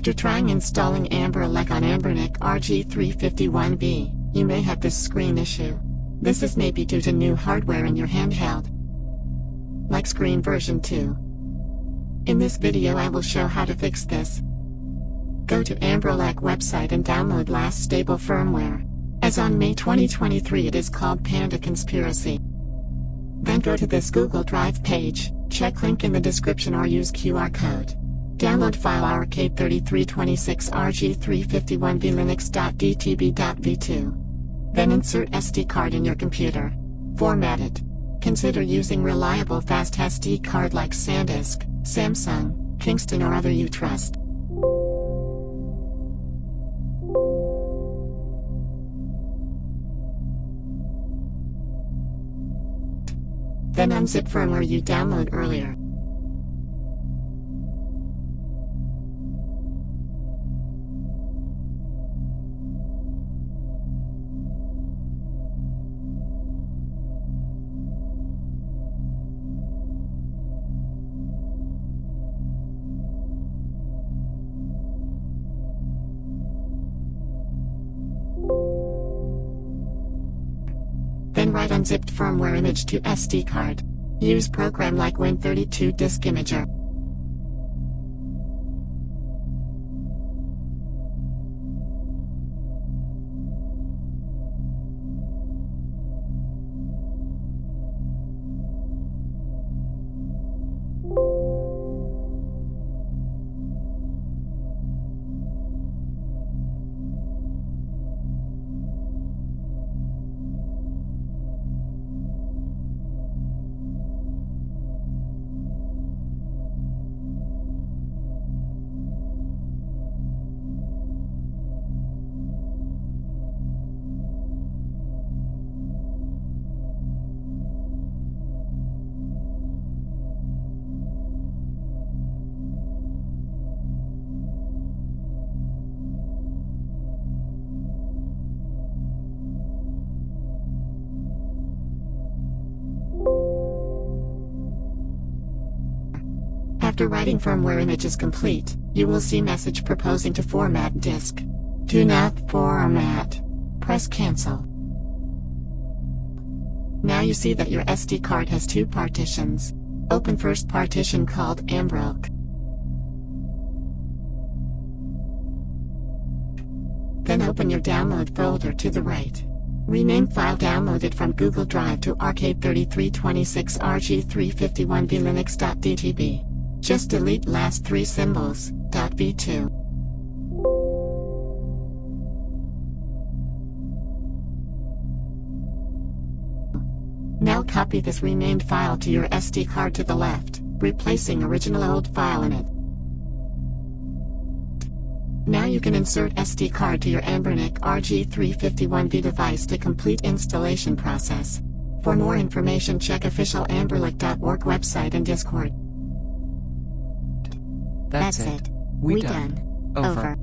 After trying installing AmberElec on Anbernic RG351V, you may have this screen issue. This is maybe due to new hardware in your handheld, like screen version 2. In this video I will show how to fix this. Go to AmberElec website and download last stable firmware. As on May 2023 it is called Panda Conspiracy. Then go to this Google Drive page, check link in the description or use QR code. Download file RK3326 RG351V Linux.dtb.v2. Then insert SD card in your computer. Format it. Consider using reliable fast SD card like SanDisk, Samsung, Kingston or other you trust. Then unzip firmware you download earlier. Then write unzipped firmware image to SD card. Use program like Win32 Disk Imager. After writing firmware image is complete, you will see message proposing to format disk. Do not format. Press cancel. Now you see that your SD card has two partitions. Open first partition called AmberElec. Then open your download folder to the right. Rename file downloaded from Google Drive to RK3326 RG351V Linux.dtb. Just delete last three symbols, .v2. Now copy this renamed file to your SD card to the left, replacing original old file in it. Now you can insert SD card to your Anbernic RG351V device to complete installation process. For more information check official AmberElec.org website and Discord. That's it. We done. Over.